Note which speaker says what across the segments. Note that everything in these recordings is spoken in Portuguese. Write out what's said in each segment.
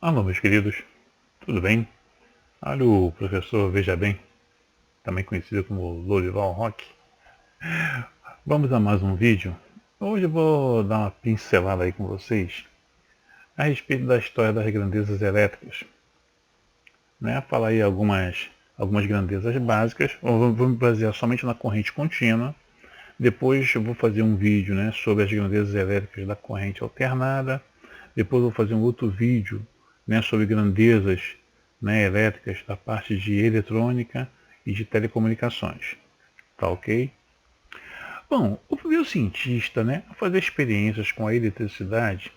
Speaker 1: Alô, meus queridos, tudo bem? Olha o professor Veja Bem, também conhecido como Lorival Rock. Vamos a mais um vídeo. Hoje eu vou dar uma pincelada aí com vocês a respeito da história das grandezas elétricas. Falar aí algumas grandezas básicas, vou me basear somente na corrente contínua. Depois eu vou fazer um vídeo sobre as grandezas elétricas da corrente alternada. Depois eu vou fazer um outro vídeo sobre grandezas elétricas da parte de eletrônica e de telecomunicações. Tá ok? Bom, o primeiro cientista a fazer experiências com a eletricidade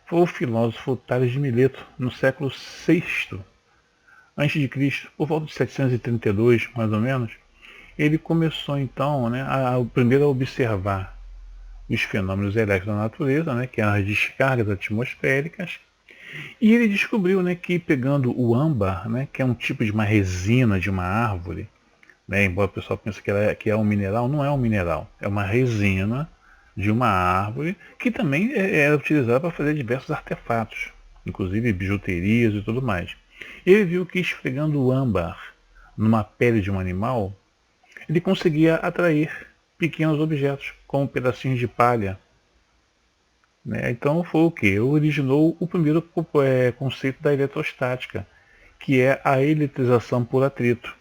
Speaker 1: foi o filósofo Tales de Mileto, no século VI a.C., por volta de 732, mais ou menos. Ele começou então primeiro a observar os fenômenos elétricos da natureza, que eram as descargas atmosféricas, e ele descobriu que pegando o âmbar, que é um tipo de uma resina de uma árvore, embora o pessoal pense que é um mineral, não é um mineral, é uma resina de uma árvore que também era utilizada para fazer diversos artefatos, inclusive bijuterias e tudo mais. Ele viu que esfregando o âmbar numa pele de um animal, ele conseguia atrair pequenos objetos, como pedacinhos de palha. Então foi o que? Originou o primeiro conceito da eletrostática, que é a eletrização por atrito.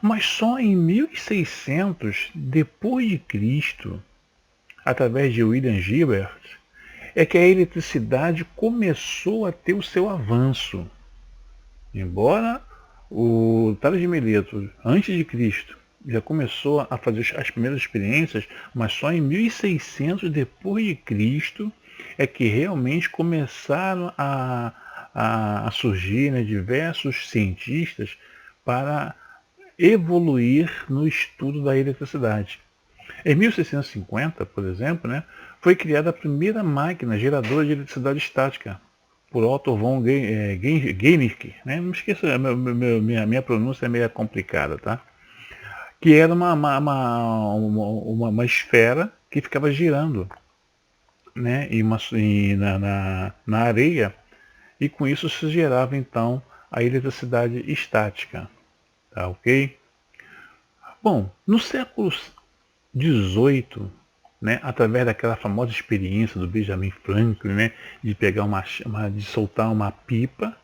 Speaker 1: Mas só em 1600 depois de Cristo, através de William Gilbert, é que a eletricidade começou a ter o seu avanço. Embora o Tales de Mileto, antes de Cristo, já começou a fazer as primeiras experiências, mas só em 1600 depois de Cristo é que realmente começaram a surgir diversos cientistas para evoluir no estudo da eletricidade. Em 1650, por exemplo, foi criada a primeira máquina geradora de eletricidade estática, por Otto von Guericke. Não me esqueça, minha pronúncia é meio complicada, tá? Que era uma esfera que ficava girando na areia, e com isso se gerava então a eletricidade estática. Tá ok? Bom, no século XVIII, através daquela famosa experiência do Benjamin Franklin, de pegar de soltar uma pipa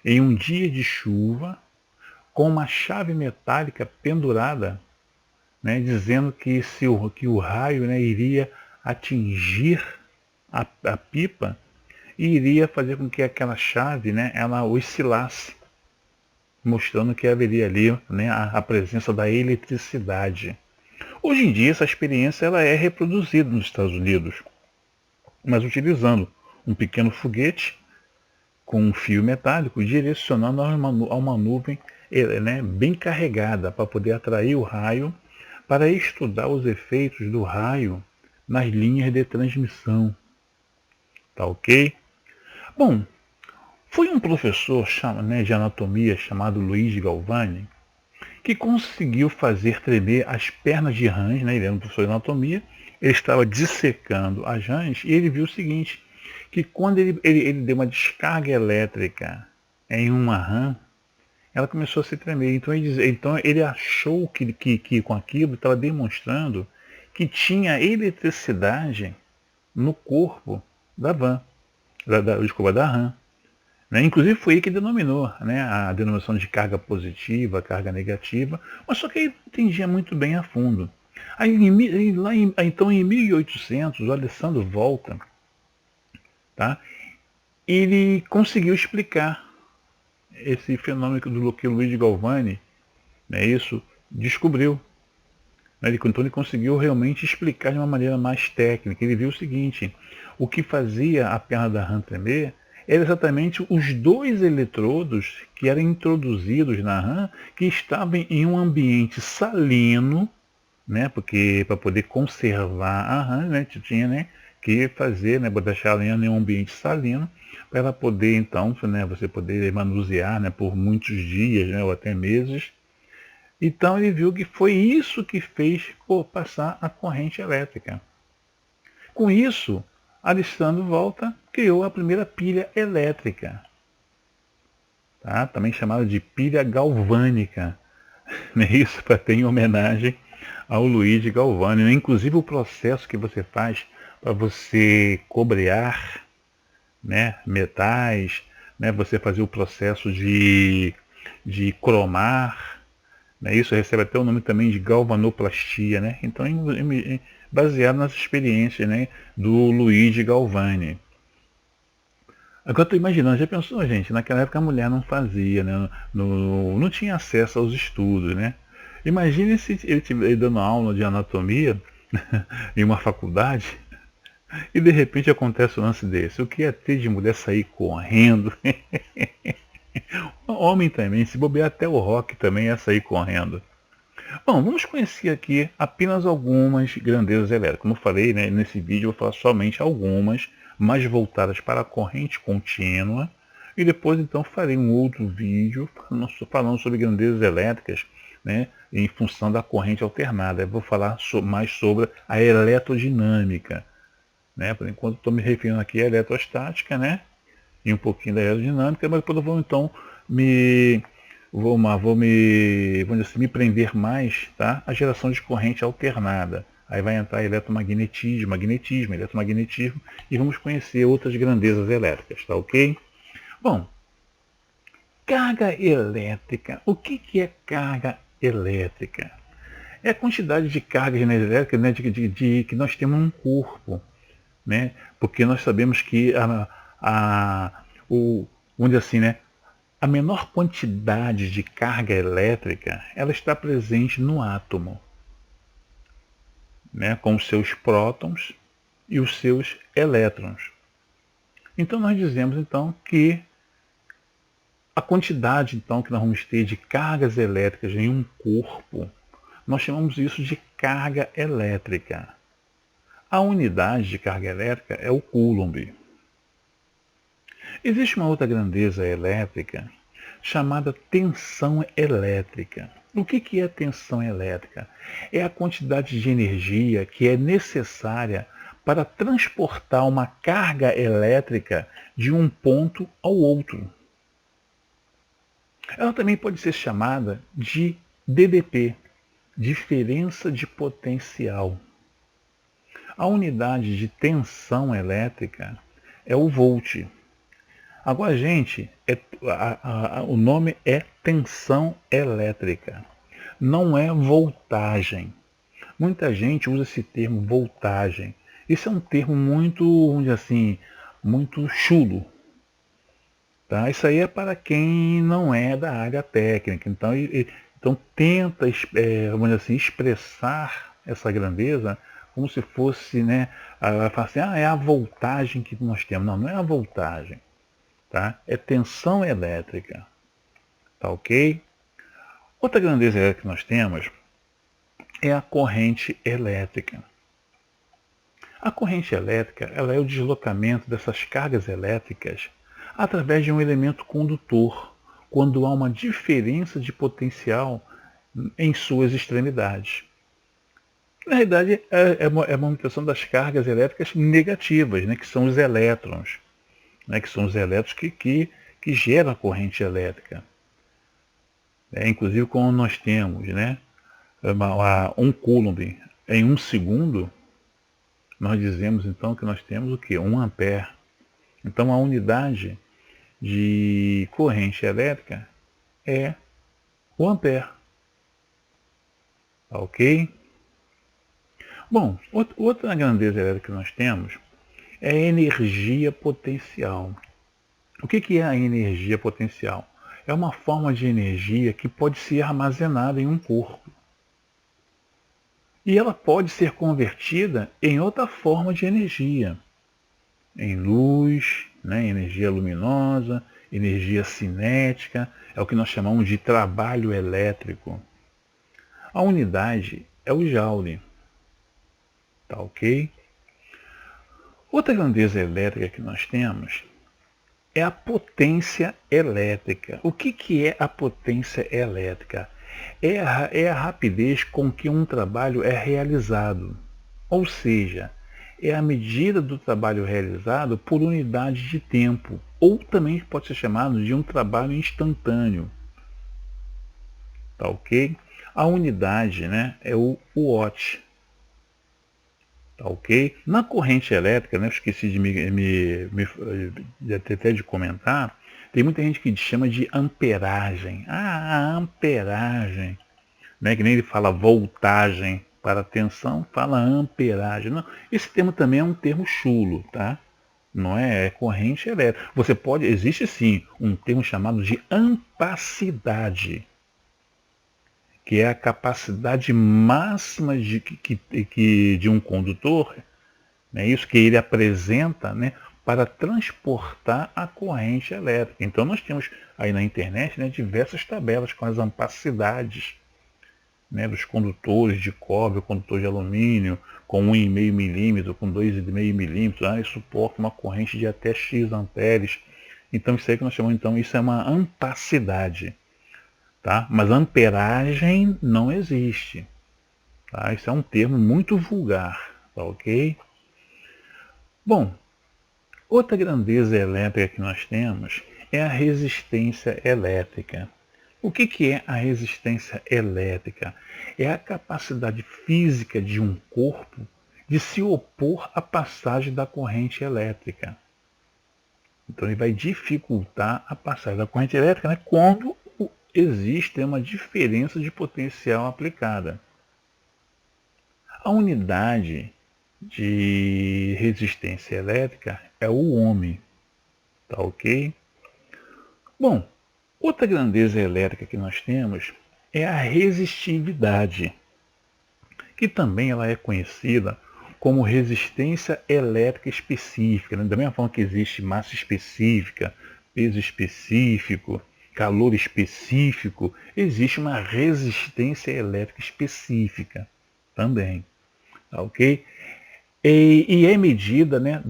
Speaker 1: em um dia de chuva com uma chave metálica pendurada, dizendo que o raio iria atingir a pipa e iria fazer com que aquela chave ela oscilasse, mostrando que haveria ali a presença da eletricidade. Hoje em dia essa experiência ela é reproduzida nos Estados Unidos, mas utilizando um pequeno foguete com um fio metálico direcionando a uma nuvem bem carregada para poder atrair o raio, para estudar os efeitos do raio nas linhas de transmissão. Tá ok? Bom, foi um professor de anatomia chamado Luiz Galvani que conseguiu fazer tremer as pernas de rãs, ele era um professor de anatomia, ele estava dissecando as rãs e ele viu o seguinte, que quando ele deu uma descarga elétrica em uma rã, ela começou a se tremer. Então ele achou que com aquilo estava demonstrando que tinha eletricidade no corpo da da rã. Inclusive foi ele que denominou a denominação de carga positiva, carga negativa, mas só que ele entendia muito bem a fundo. Aí, então em 1800, o Alessandro Volta, tá? Ele conseguiu explicar esse fenômeno do que o Luiz Galvani isso descobriu. Então ele conseguiu realmente explicar de uma maneira mais técnica. Ele viu o seguinte, o que fazia a perna da rã tremer era exatamente os dois eletrodos que eram introduzidos na rã, que estavam em um ambiente salino, porque para poder conservar a rã, tinha que fazer, deixar ela em um ambiente salino, para ela poder então, você poder manusear por muitos dias, ou até meses. Então ele viu que foi isso que fez passar a corrente elétrica. Com isso, Alessandro Volta criou a primeira pilha elétrica, tá? Também chamada de pilha galvânica, né? Isso para ter em homenagem ao Luigi Galvani, né? Inclusive o processo que você faz para você cobrear, né, metais, né, você fazer o processo de cromar, né, isso recebe até o nome também de galvanoplastia, né? Então, baseado nas experiências, né, do Luigi Galvani. Agora eu estou imaginando, já pensou, gente, naquela época a mulher não fazia, né, não tinha acesso aos estudos, né? Imagine se ele estiver dando aula de anatomia em uma faculdade e de repente acontece um lance desse. O que é ter de mulher sair correndo? Homem também, se bobear até o rock também é sair correndo. Bom, vamos conhecer aqui apenas algumas grandezas elétricas. Como eu falei, né, nesse vídeo eu vou falar somente algumas, mais voltadas para a corrente contínua. E depois então farei um outro vídeo falando sobre grandezas elétricas, né, em função da corrente alternada. Eu vou falar mais sobre a eletrodinâmica, né? Por enquanto estou me referindo aqui à eletrostática, né? E um pouquinho da aerodinâmica, mas depois eu vou então vamos dizer assim, me prender mais, tá? A geração de corrente alternada. Aí vai entrar eletromagnetismo, magnetismo, eletromagnetismo e vamos conhecer outras grandezas elétricas, tá ok? Bom, carga elétrica. O que é carga elétrica? É a quantidade de carga elétrica, né, que nós temos num corpo, né? Porque nós sabemos que vamos dizer assim, né? A menor quantidade de carga elétrica, ela está presente no átomo, né? Com os seus prótons e os seus elétrons. Então nós dizemos então que a quantidade então que nós vamos ter de cargas elétricas em um corpo, nós chamamos isso de carga elétrica. A unidade de carga elétrica é o Coulomb. Existe uma outra grandeza elétrica chamada tensão elétrica. O que é tensão elétrica? É a quantidade de energia que é necessária para transportar uma carga elétrica de um ponto ao outro. Ela também pode ser chamada de DDP, diferença de potencial. A unidade de tensão elétrica é o volt. Agora, gente, o nome é tensão elétrica, não é voltagem. Muita gente usa esse termo voltagem. Isso é um termo muito, vamos dizer assim, muito chulo. Tá? Isso aí é para quem não é da área técnica. Então tenta, vamos dizer assim, expressar essa grandeza como se fosse, né, falar assim, é a voltagem que nós temos. Não, não é a voltagem. Tá? É tensão elétrica. Tá ok? Outra grandeza elétrica que nós temos é a corrente elétrica. A corrente elétrica ela é o deslocamento dessas cargas elétricas através de um elemento condutor, quando há uma diferença de potencial em suas extremidades. Na realidade, é uma manutenção das cargas elétricas negativas, né, que são os elétrons, né, que são os elétrons que geram a corrente elétrica. Inclusive, quando nós temos, né, um Coulomb em 1 segundo, nós dizemos então que nós temos o quê? 1 ampere. Então, a unidade de corrente elétrica é o ampere. Tá ok? Bom, outra grandeza elétrica que nós temos é a energia potencial. O que é a energia potencial? É uma forma de energia que pode ser armazenada em um corpo. E ela pode ser convertida em outra forma de energia. Em luz, né, energia luminosa, energia cinética, é o que nós chamamos de trabalho elétrico. A unidade é o joule. Tá ok? Outra grandeza elétrica que nós temos é a potência elétrica. O que é a potência elétrica? É a rapidez com que um trabalho é realizado. Ou seja, é a medida do trabalho realizado por unidade de tempo, ou também pode ser chamado de um trabalho instantâneo. Tá ok? A unidade, né, é o watt. Tá ok? Na corrente elétrica, né, eu esqueci de até de comentar, tem muita gente que chama de amperagem. Ah, a amperagem. Né, que nem ele fala voltagem para tensão, fala amperagem. Não, esse termo também é um termo chulo, tá? Não é corrente elétrica. Você pode, existe sim um termo chamado de ampacidade, que é a capacidade máxima de um condutor, né, isso que ele apresenta, né, para transportar a corrente elétrica. Então nós temos aí na internet, né, diversas tabelas com as ampacidades, né, dos condutores de cobre, condutor de alumínio, com 1,5 milímetro, com 2,5 milímetros, isso suporta uma corrente de até X amperes. Então isso aí que nós chamamos, então, isso é uma ampacidade. Tá? Mas amperagem não existe. Tá? Isso é um termo muito vulgar. Tá ok? Bom, outra grandeza elétrica que nós temos é a resistência elétrica. O que é a resistência elétrica? É a capacidade física de um corpo de se opor à passagem da corrente elétrica. Então ele vai dificultar a passagem da corrente elétrica, né, quando existe uma diferença de potencial aplicada. A unidade de resistência elétrica é o ohm. Tá ok? Bom, outra grandeza elétrica que nós temos é a resistividade, que também ela é conhecida como resistência elétrica específica. Né? Da mesma forma que existe massa específica, peso específico, calor específico, existe uma resistência elétrica específica também. Tá ok? E é medida, né,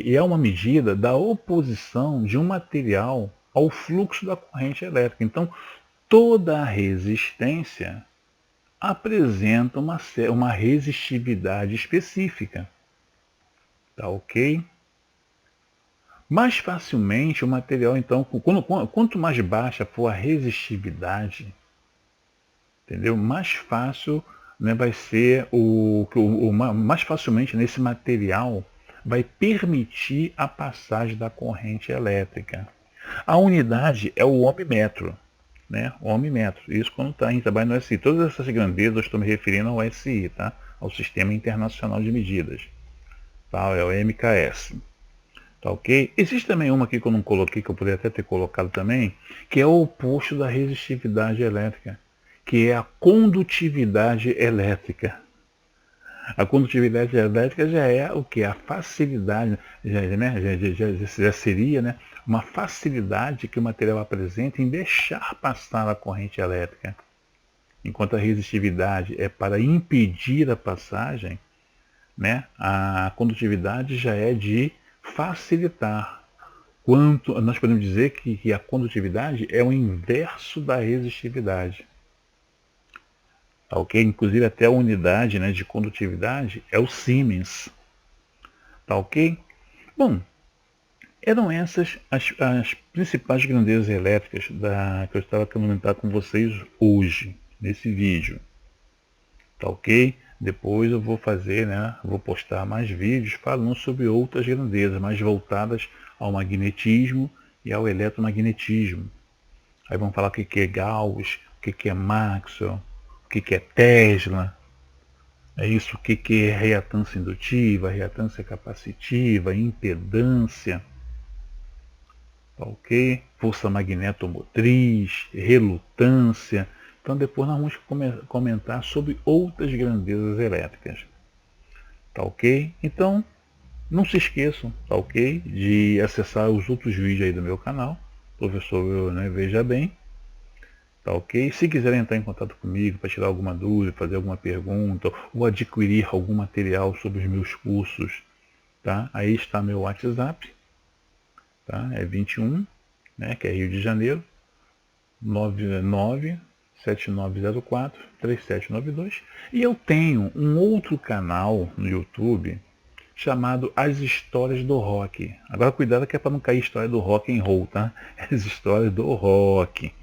Speaker 1: é uma medida da oposição de um material ao fluxo da corrente elétrica. Então, toda a resistência apresenta uma resistividade específica. Tá ok? Mais facilmente o material, então, quanto mais baixa for a resistividade, entendeu? Mais fácil, né, vai ser mais facilmente nesse material vai permitir a passagem da corrente elétrica. A unidade é o ohmmetro, né? O ohmmetro. Isso quando está em trabalho no SI. Todas essas grandezas eu estou me referindo ao SI, tá? Ao Sistema Internacional de Medidas. Tá? É o MKS. Tá ok? Existe também uma aqui que eu não coloquei, que eu poderia até ter colocado também, que é o oposto da resistividade elétrica, que é a condutividade elétrica. A condutividade elétrica já é o que? A facilidade, já seria, né, uma facilidade que o material apresenta em deixar passar a corrente elétrica. Enquanto a resistividade é para impedir a passagem, né, a condutividade já é de facilitar. Nós podemos dizer que a condutividade é o inverso da resistividade. Tá ok? Inclusive até a unidade, né, de condutividade é o Siemens. Tá ok? Bom, eram essas as principais grandezas elétricas que eu estava comentando com vocês hoje, nesse vídeo. Tá ok? Depois eu vou fazer, né, vou postar mais vídeos falando sobre outras grandezas, mais voltadas ao magnetismo e ao eletromagnetismo. Aí vamos falar o que é Gauss, o que é Maxwell, o que é Tesla. É isso, o que é reatância indutiva, reatância capacitiva, impedância, tá ok? Força magnetomotriz, relutância. Então depois nós vamos comentar sobre outras grandezas elétricas. Tá ok? Então, não se esqueçam, tá ok? De acessar os outros vídeos aí do meu canal, professor, né, Veja Bem. Tá ok? Se quiserem entrar em contato comigo para tirar alguma dúvida, fazer alguma pergunta, ou adquirir algum material sobre os meus cursos, tá? Aí está meu WhatsApp, tá? É 21, né, que é Rio de Janeiro, 997904-3792. E eu tenho um outro canal no YouTube, chamado As Histórias do Rock. Agora cuidado que é para não cair história do rock and roll, tá? As histórias do rock.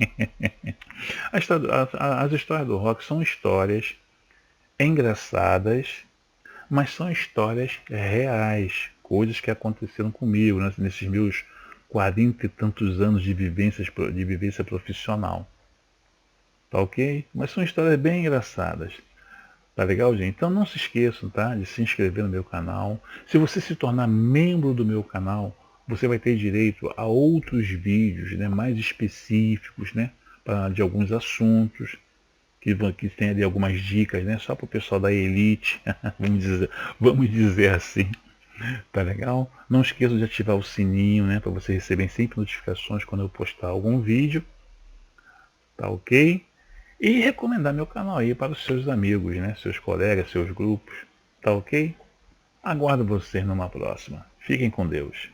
Speaker 1: As histórias do rock são histórias engraçadas, mas são histórias reais, coisas que aconteceram comigo, né, nesses meus 40 e tantos anos de vivência profissional. Tá ok? Mas são histórias bem engraçadas. Tá legal, gente? Então não se esqueçam, tá? De se inscrever no meu canal. Se você se tornar membro do meu canal, você vai ter direito a outros vídeos, né, mais específicos, né, de alguns assuntos, que tem ali algumas dicas, né, só para o pessoal da elite, vamos dizer assim. Tá legal? Não esqueça de ativar o sininho, né, para vocês receberem sempre notificações quando eu postar algum vídeo. Tá ok? E recomendar meu canal aí para os seus amigos, né? Seus colegas, seus grupos. Tá ok? Aguardo vocês numa próxima. Fiquem com Deus.